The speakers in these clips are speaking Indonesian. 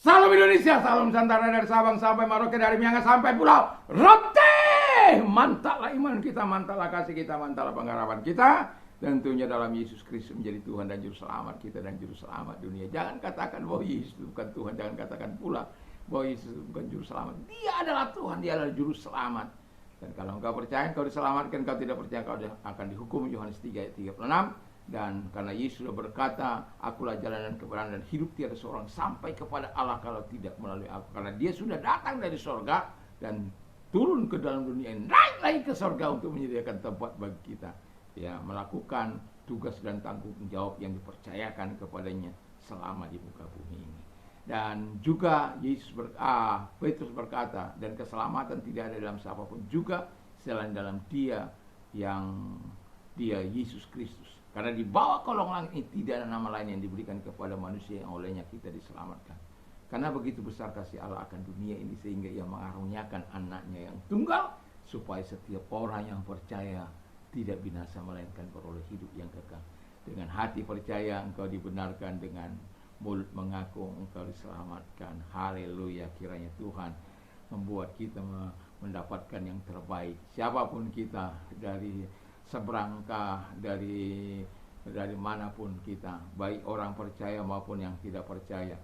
Salam Indonesia, salam Nusantara dari Sabang sampai Merauke, dari Miangas sampai Pulau Rote. Mantaplah iman kita, mantaplah kasih kita, mantaplah pengharapan kita. Tentunya dalam Yesus Kristus menjadi Tuhan dan Juru Selamat kita dan Juru Selamat dunia. Jangan katakan bahwa Yesus itu bukan Tuhan, jangan katakan pula bahwa Yesus itu bukan Juru Selamat. Dia adalah Tuhan, dia adalah Juru Selamat. Dan kalau engkau percaya, engkau diselamatkan. Kalau tidak percaya, engkau akan dihukum. Yohanes 3 ayat 36. Dan karena Yesus sudah berkata, akulah jalan dan kebenaran dan hidup, tiada seorang sampai kepada Allah kalau tidak melalui aku. Karena dia sudah datang dari sorga dan turun ke dalam dunia ini, naik lagi ke sorga untuk menyediakan tempat bagi kita, ya, melakukan tugas dan tanggung jawab yang dipercayakan kepadanya selama di muka bumi ini. Dan juga Petrus berkata, dan keselamatan tidak ada dalam siapapun juga selain dalam dia Yesus Kristus. Karena di bawah kolong langit ini tidak ada nama lain yang diberikan kepada manusia yang olehnya kita diselamatkan. Karena begitu besar kasih Allah akan dunia ini sehingga ia mengaruniakan anaknya yang tunggal, supaya setiap orang yang percaya tidak binasa melainkan beroleh hidup yang kekal. Dengan hati percaya engkau dibenarkan, dengan mulut mengaku engkau diselamatkan. Haleluya, kiranya Tuhan membuat kita mendapatkan yang terbaik. Siapapun kita, dari seberangkah, dari manapun kita, baik orang percaya maupun yang tidak percaya,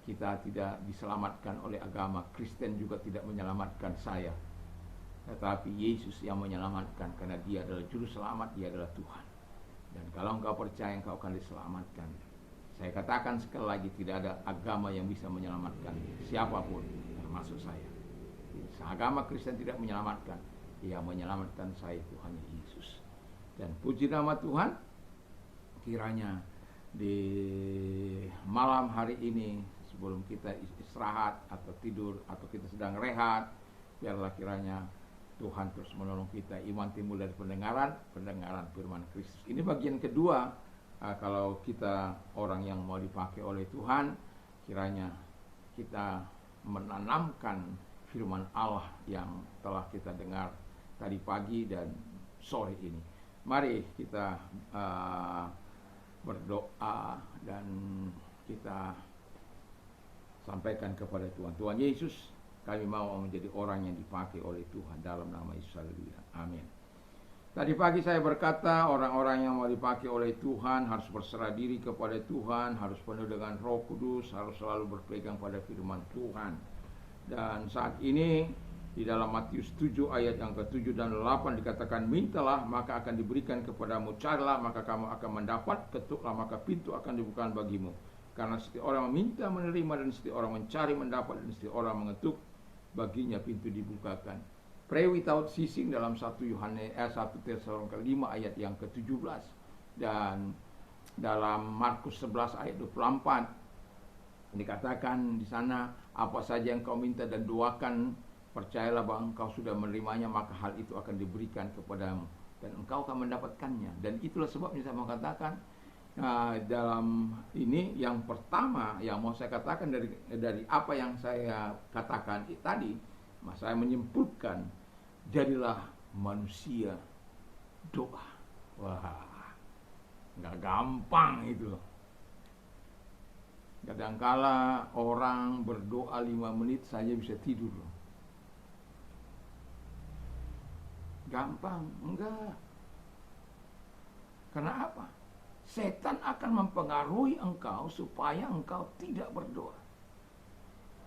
kita tidak diselamatkan oleh agama. Kristen juga tidak menyelamatkan saya, tetapi Yesus yang menyelamatkan, karena dia adalah Juru Selamat, dia adalah Tuhan. Dan kalau engkau percaya, engkau akan diselamatkan. Saya katakan sekali lagi, tidak ada agama yang bisa menyelamatkan siapapun, termasuk saya. Agama Kristen tidak menyelamatkan, yang menyelamatkan saya itu hanya Yesus. Dan puji nama Tuhan, kiranya di malam hari ini, sebelum kita istirahat atau tidur atau kita sedang rehat, biarlah kiranya Tuhan terus menolong kita. Iman timbul dari pendengaran firman Kristus. Ini bagian kedua. Kalau kita orang yang mau dipakai oleh Tuhan, kiranya kita menanamkan firman Allah yang telah kita dengar tadi pagi dan sore ini. Mari kita berdoa dan kita sampaikan kepada Tuhan. Tuhan Yesus, kami mau menjadi orang yang dipakai oleh Tuhan dalam nama Yesus. Haleluya. Amin. Tadi pagi saya berkata, orang-orang yang mau dipakai oleh Tuhan harus berserah diri kepada Tuhan, harus penuh dengan Roh Kudus, harus selalu berpegang pada firman Tuhan. Dan saat ini di dalam Matius 7 ayat yang ke-7 dan 8 dikatakan, mintalah maka akan diberikan kepadamu, carilah maka kamu akan mendapat, ketuklah maka pintu akan dibukakan bagimu. Karena setiap orang meminta menerima, dan setiap orang mencari mendapat, dan setiap orang mengetuk baginya pintu dibukakan. Pray without ceasing dalam 1 Tesalonika 5 ayat yang ke-17. Dan dalam Markus 11 ayat 24 dikatakan di sana, apa saja yang kau minta dan doakan, percayalah bahwa engkau sudah menerimanya, maka hal itu akan diberikan kepadamu dan engkau akan mendapatkannya. Dan itulah sebabnya saya mau katakan, dalam ini yang pertama yang mau saya katakan dari apa yang saya katakan tadi, saya menyimpulkan, jadilah manusia doa. Wah, nggak gampang itu. Kadangkala orang berdoa 5 menit saja bisa tidur. Gampang? Enggak. Karena apa? Setan akan mempengaruhi engkau supaya engkau tidak berdoa.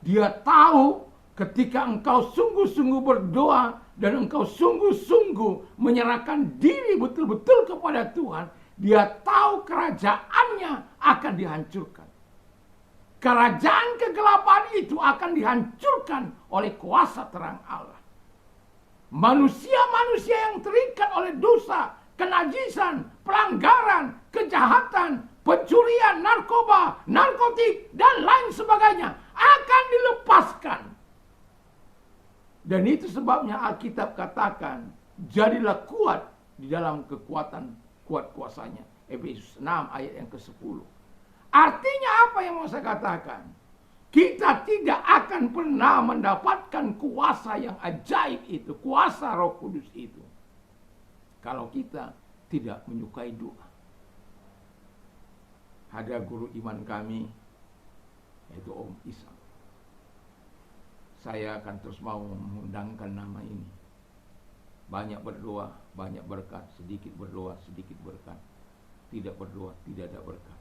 Dia tahu ketika engkau sungguh-sungguh berdoa dan engkau sungguh-sungguh menyerahkan diri betul-betul kepada Tuhan, dia tahu kerajaannya akan dihancurkan. Kerajaan kegelapan itu akan dihancurkan oleh kuasa terang Allah. Manusia-manusia yang terikat oleh dosa, kenajisan, pelanggaran, kejahatan, pencurian, narkoba, narkotik, dan lain sebagainya akan dilepaskan. Dan itu sebabnya Alkitab katakan, jadilah kuat di dalam kekuatan kuat kuasanya. Efesus 6 ayat yang ke-10. Artinya apa yang mau saya katakan? Kita tidak akan pernah mendapatkan kuasa yang ajaib itu, kuasa Roh Kudus itu, kalau kita tidak menyukai doa. Ada guru iman kami, yaitu Om Ishak. saya akan terus mau mengundangkan nama ini. Banyak berdoa, banyak berkat. Sedikit berdoa, sedikit berkat. Tidak berdoa, tidak ada berkat.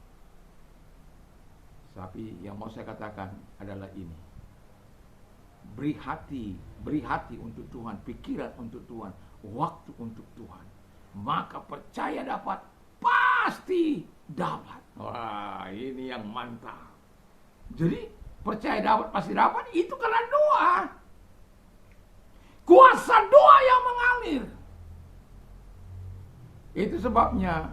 Tapi yang mau saya katakan adalah ini. Beri hati untuk Tuhan, pikiran untuk Tuhan, waktu untuk Tuhan. Maka percaya dapat, pasti dapat. Wah, ini yang mantap. Jadi percaya dapat, pasti dapat, itu karena doa. Kuasa doa yang mengalir. Itu sebabnya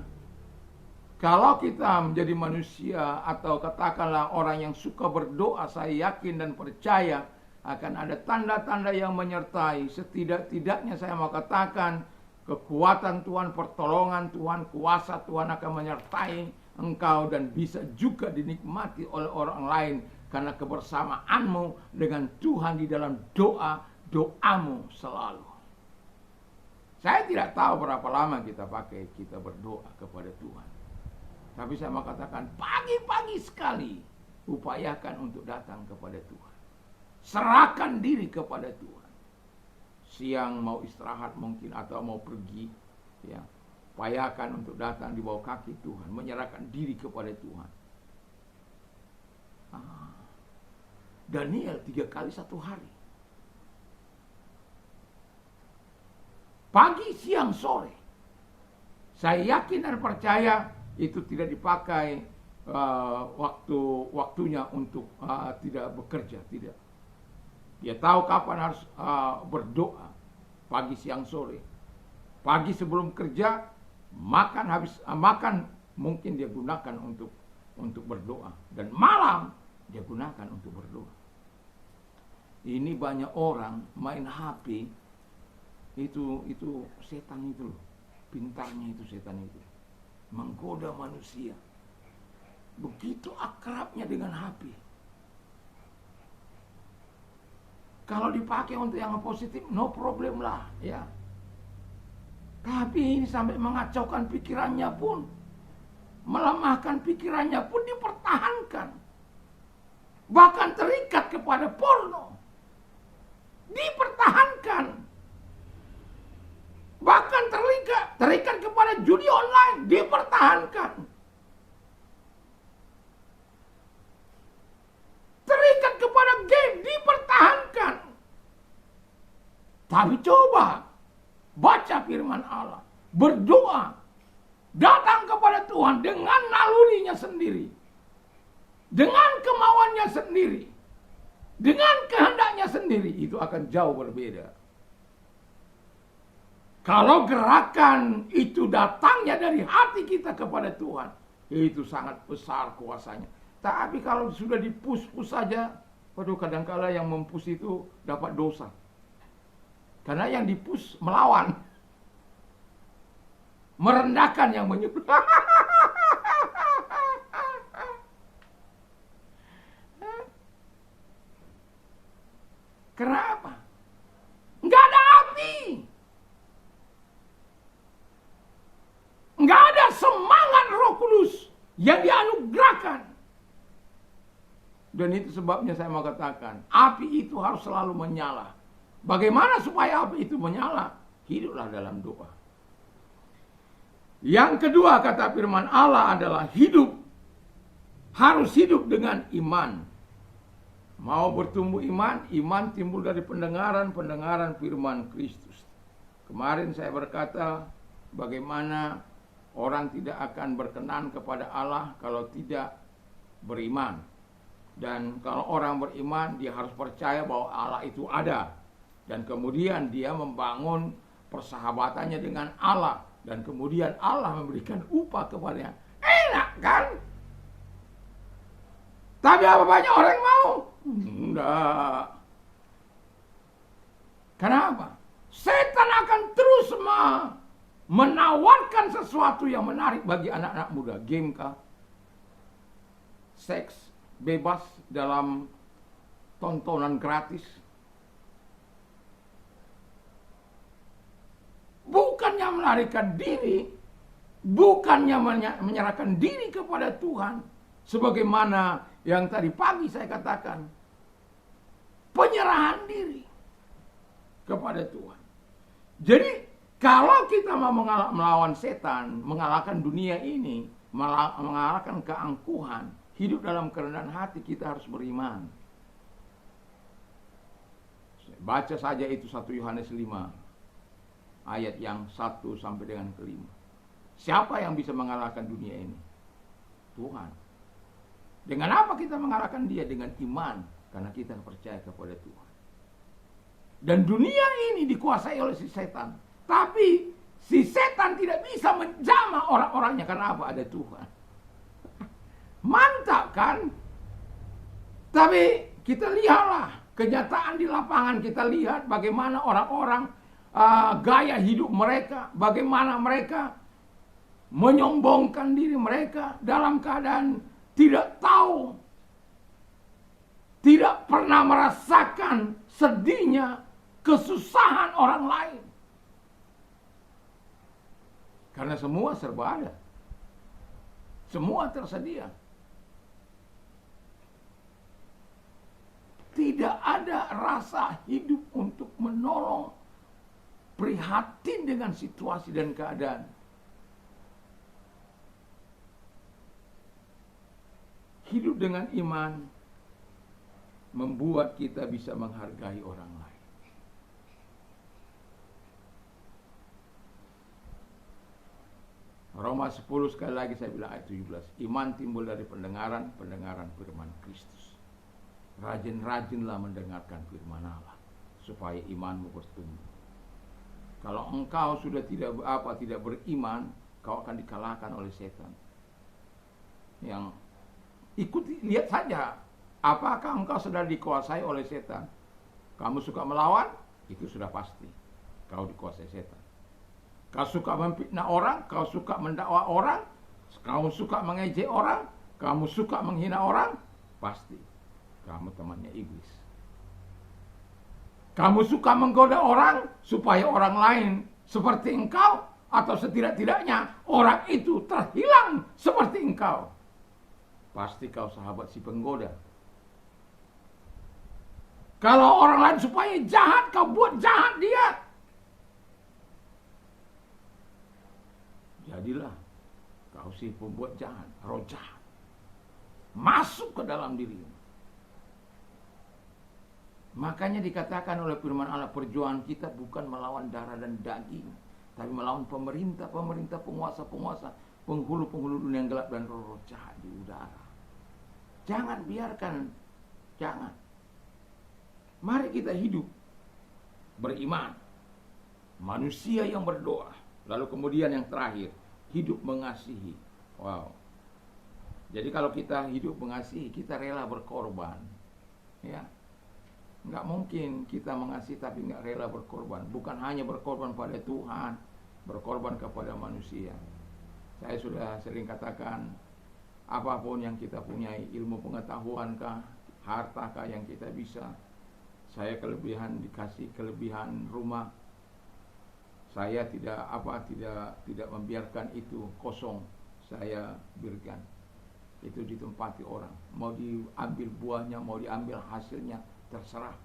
kalau kita menjadi manusia atau katakanlah orang yang suka berdoa, saya yakin dan percaya akan ada tanda-tanda yang menyertai. Setidak-tidaknya saya mau katakan kekuatan Tuhan, pertolongan Tuhan, kuasa Tuhan akan menyertai engkau dan bisa juga dinikmati oleh orang lain karena kebersamaanmu dengan Tuhan di dalam doamu selalu. Saya tidak tahu berapa lama kita berdoa kepada Tuhan. Tapi saya mau katakan pagi-pagi sekali upayakan untuk datang kepada Tuhan. Serahkan diri kepada Tuhan. Siang mau istirahat mungkin atau mau pergi, ya, upayakan untuk datang di bawah kaki Tuhan, menyerahkan diri kepada Tuhan. Daniel 3 kali 1 hari. Pagi, siang, sore. Saya yakin dan percaya itu tidak dipakai waktunya untuk tidak bekerja, tidak. Dia tahu kapan harus berdoa, pagi, siang, sore. Pagi sebelum kerja, makan mungkin dia gunakan untuk berdoa, dan malam dia gunakan untuk berdoa. Ini banyak orang main HP, itu setan itu loh, pintarnya itu setan itu, menggoda manusia. Begitu akrabnya dengan HP. Kalau dipakai untuk yang positif, no problem lah, ya. Tapi ini sampai mengacaukan pikirannya pun, melemahkan pikirannya pun dipertahankan. Bahkan terikat kepada porno, dipertahankan. Bahkan terikat kepada judi online, dipertahankan. Terikat kepada game, dipertahankan. Tapi coba baca firman Allah, berdoa, datang kepada Tuhan dengan nalurinya sendiri, dengan kemauannya sendiri, dengan kehendaknya sendiri, itu akan jauh berbeda. Kalau gerakan itu datangnya dari hati kita kepada Tuhan, itu sangat besar kuasanya. Tapi kalau sudah dipus-pus saja, waduh, kadangkala yang mempus itu dapat dosa. Karena yang dipus melawan, merendahkan yang menyebut. Kenapa? Enggak ada api. Enggak ada semangat Roh Kudus yang dianugerahkan. Dan itu sebabnya saya mau katakan, api itu harus selalu menyala. Bagaimana supaya api itu menyala? Hiduplah dalam doa. Yang kedua kata firman Allah adalah hidup. Harus hidup dengan iman. Mau bertumbuh iman, iman timbul dari pendengaran firman Kristus. Kemarin saya berkata bagaimana orang tidak akan berkenan kepada Allah kalau tidak beriman. Dan kalau orang beriman, dia harus percaya bahwa Allah itu ada. Dan kemudian dia membangun persahabatannya dengan Allah. Dan kemudian Allah memberikan upah kepadanya. Enak kan? Tapi apa banyak orang yang mau? Enggak. Kenapa? Setan akan terus menawarkan sesuatu yang menarik bagi anak-anak muda. Game kah? Seks bebas dalam tontonan gratis. Bukannya melarikan diri, bukannya menyerahkan diri kepada Tuhan. Sebagaimana yang tadi pagi saya katakan, penyerahan penyerahan diri kepada Tuhan. Jadi kalau kita mau melawan setan, mengalahkan dunia ini, mengalahkan keangkuhan, hidup dalam kerendahan hati, kita harus beriman. Baca saja itu 1 Yohanes 5 ayat yang 1 sampai dengan ke-5. Siapa yang bisa mengalahkan dunia ini? Tuhan. Dengan apa kita mengalahkan dia? Dengan iman, karena kita percaya kepada Tuhan. Dan dunia ini dikuasai oleh si setan. Tapi si setan tidak bisa menjamah orang-orangnya. Karena apa? Ada Tuhan. Mantap kan? Tapi kita lihatlah kenyataan di lapangan. Kita lihat bagaimana orang-orang gaya hidup mereka. Bagaimana mereka menyombongkan diri mereka dalam keadaan tidak tahu, tidak pernah merasakan sedihnya, kesusahan orang lain. Karena semua serba ada. Semua tersedia. Tidak ada rasa hidup untuk menolong, prihatin dengan situasi dan keadaan. Hidup dengan iman membuat kita bisa menghargai orang lain. Roma 10 sekali lagi saya bilang ayat 17. Iman timbul dari pendengaran firman Kristus. Rajin-rajinlah mendengarkan firman Allah supaya imanmu bertumbuh. Kalau engkau sudah tidak beriman, kau akan dikalahkan oleh setan. Yang ikuti, lihat saja, apakah engkau sedang dikuasai oleh setan? Kamu suka melawan, itu sudah pasti kau dikuasai setan. Kau suka memfitnah orang, kau suka mendakwa orang, kau suka mengejek orang, kamu suka menghina orang, pasti kamu temannya iblis. Kamu suka menggoda orang supaya orang lain seperti engkau, atau setidak-tidaknya orang itu terhilang seperti engkau, pasti kau sahabat si penggoda. Kalau orang lain supaya jahat, kau buat jahat dia, jadilah kau si pembuat jahat, roh jahat masuk ke dalam dirimu. Makanya dikatakan oleh firman Allah, perjuangan kita bukan melawan darah dan daging, tapi melawan pemerintah, penguasa, penghulu dunia yang gelap dan roh jahat di udara. Jangan biarkan, jangan. Mari kita hidup beriman, manusia yang berdoa. Lalu kemudian yang terakhir, hidup mengasihi. Wow. Jadi kalau kita hidup mengasihi, kita rela berkorban. Ya. Nggak mungkin kita mengasihi tapi nggak rela berkorban. Bukan hanya berkorban pada Tuhan, berkorban kepada manusia. Saya sudah sering katakan, apapun yang kita punyai, ilmu pengetahuankah, hartakah yang kita bisa. Saya dikasih kelebihan rumah. Saya tidak membiarkan itu kosong. Saya berikan. Itu ditempati orang. Mau diambil buahnya, mau diambil hasilnya, terserah.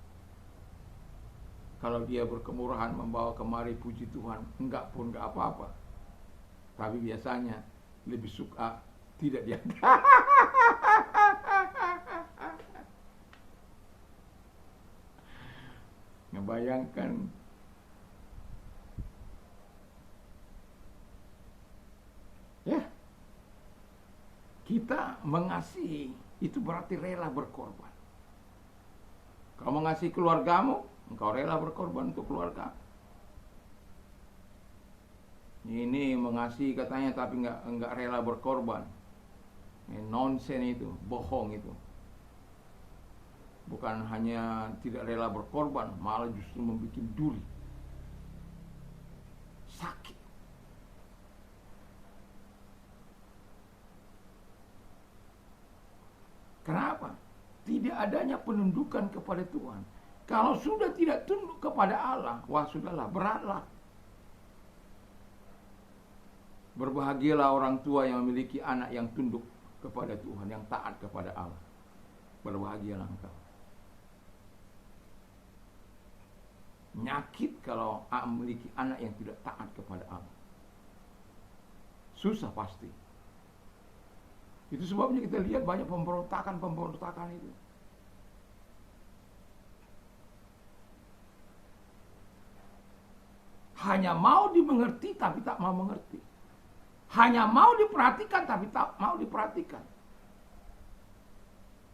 Kalau dia berkemurahan membawa kemari puji Tuhan, enggak apa-apa. Tapi biasanya lebih suka tidak diangkat. Ngebayangkan ya, kita mengasihi itu berarti rela berkorban. Kau mengasihi keluargamu, engkau rela berkorban untuk keluarga. Ini mengasihi katanya tapi enggak rela berkorban. Ini nonsen itu, bohong itu. Bukan hanya tidak rela berkorban, malah justru membuat duri. Sakit. Kenapa? Tidak adanya penundukan kepada Tuhan. Kalau sudah tidak tunduk kepada Allah, wah sudahlah, beratlah. Berbahagialah orang tua yang memiliki anak yang tunduk kepada Tuhan, yang taat kepada Allah. Berbahagialah engkau. Nyakit kalau memiliki anak yang tidak taat kepada Allah. Susah pasti. Itu sebabnya kita lihat banyak pemberontakan itu. Hanya mau dimengerti tapi tak mau mengerti. Hanya mau diperhatikan tapi tak mau diperhatikan.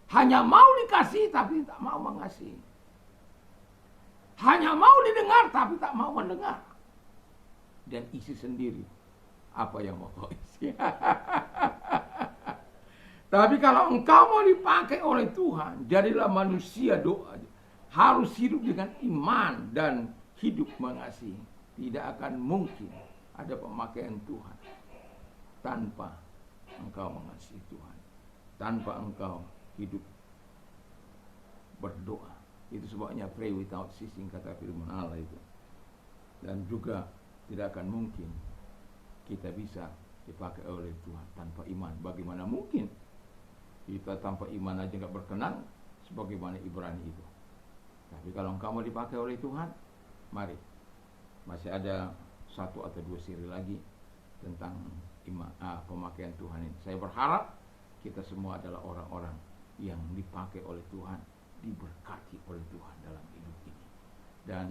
Hanya mau dikasih tapi tak mau mengasihi. Hanya mau didengar tapi tak mau mendengar. Dan isi sendiri apa yang mau kau isi. Tapi kalau engkau mau dipakai oleh Tuhan, jadilah manusia doa. Harus hidup dengan iman dan hidup mengasihi. Tidak akan mungkin ada pemakaian Tuhan tanpa engkau mengasihi Tuhan, tanpa engkau hidup berdoa. Itu sebabnya pray without ceasing, kata firman Allah itu. Dan juga tidak akan mungkin kita bisa dipakai oleh Tuhan tanpa iman. Bagaimana mungkin kita tanpa iman aja nggak berkenan sebagaimana Ibrani itu. Tapi kalau engkau mau dipakai oleh Tuhan, mari. Masih ada 1 atau 2 siri lagi tentang pemakaian Tuhan ini. Saya berharap kita semua adalah orang-orang yang dipakai oleh Tuhan, diberkati oleh Tuhan dalam hidup ini. Dan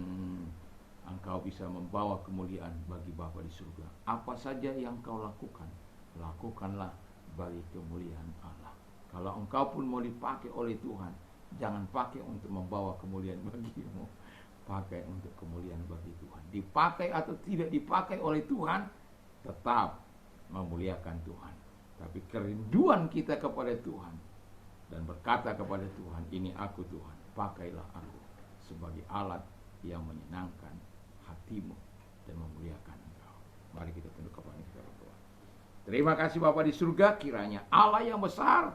engkau bisa membawa kemuliaan bagi Bapa di surga. Apa saja yang kau lakukan, lakukanlah bagi kemuliaan Allah. Kalau engkau pun mau dipakai oleh Tuhan, jangan pakai untuk membawa kemuliaan bagimu, pakai untuk kemuliaan bagi Tuhan. Dipakai atau tidak dipakai oleh Tuhan, tetap memuliakan Tuhan. Tapi kerinduan kita kepada Tuhan dan berkata kepada Tuhan, ini aku Tuhan, pakailah aku sebagai alat yang menyenangkan hatimu dan memuliakan engkau. Mari kita tunduk kepala kita berdoa. Terima kasih Bapa di surga, kiranya Allah yang besar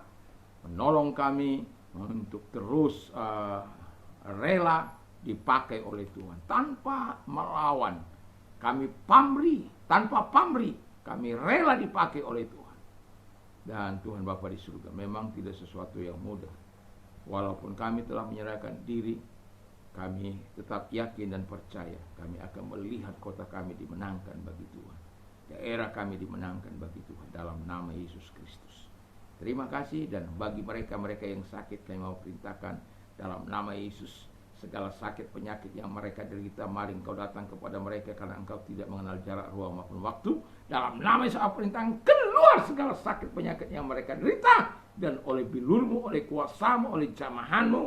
menolong kami untuk terus rela dipakai oleh Tuhan tanpa melawan. Kami tanpa pamrih, kami rela dipakai oleh Tuhan. Dan Tuhan Bapa di surga, memang tidak sesuatu yang mudah. Walaupun kami telah menyerahkan diri, kami tetap yakin dan percaya kami akan melihat kota kami dimenangkan bagi Tuhan. Daerah kami dimenangkan bagi Tuhan dalam nama Yesus Kristus. Terima kasih, dan bagi mereka-mereka yang sakit, kami mau perintahkan dalam nama Yesus, segala sakit penyakit yang mereka derita, mari engkau datang kepada mereka karena engkau tidak mengenal jarak, ruang maupun waktu. Dalam nama Yesus aku perintahkan, keluar segala sakit penyakit yang mereka derita, dan oleh bilurmu, oleh kuasamu, oleh jamahanmu,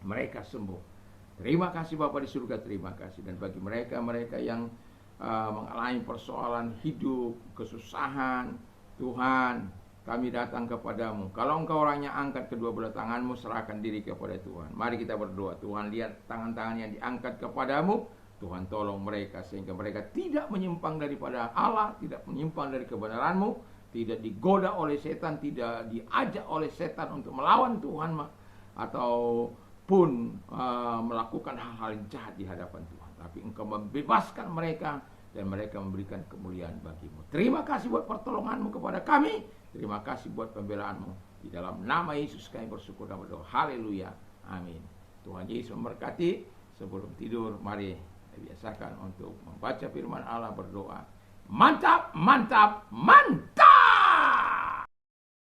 mereka sembuh. Terima kasih Bapa di surga, terima kasih. Dan bagi mereka-mereka yang mengalami persoalan hidup, kesusahan, Tuhan, kami datang kepadamu. Kalau engkau orangnya, angkat kedua belah tanganmu, serahkan diri kepada Tuhan. Mari kita berdoa. Tuhan, lihat tangan-tangan yang diangkat kepadamu. Tuhan, tolong mereka sehingga mereka tidak menyimpang daripada Allah, tidak menyimpang dari kebenaranmu, tidak digoda oleh setan, tidak diajak oleh setan untuk melawan Tuhan, ataupun melakukan hal-hal yang jahat di hadapan Tuhan. Tapi engkau membebaskan mereka dan mereka memberikan kemuliaan bagimu. Terima kasih buat pertolonganmu kepada kami. Terima kasih buat pembelaanmu. Di dalam nama Yesus kami bersyukur dan berdoa. Haleluya. Amin. Tuhan Yesus memberkati. Sebelum tidur, mari biasakan untuk membaca firman Allah, berdoa. Mantap, mantap, mantap.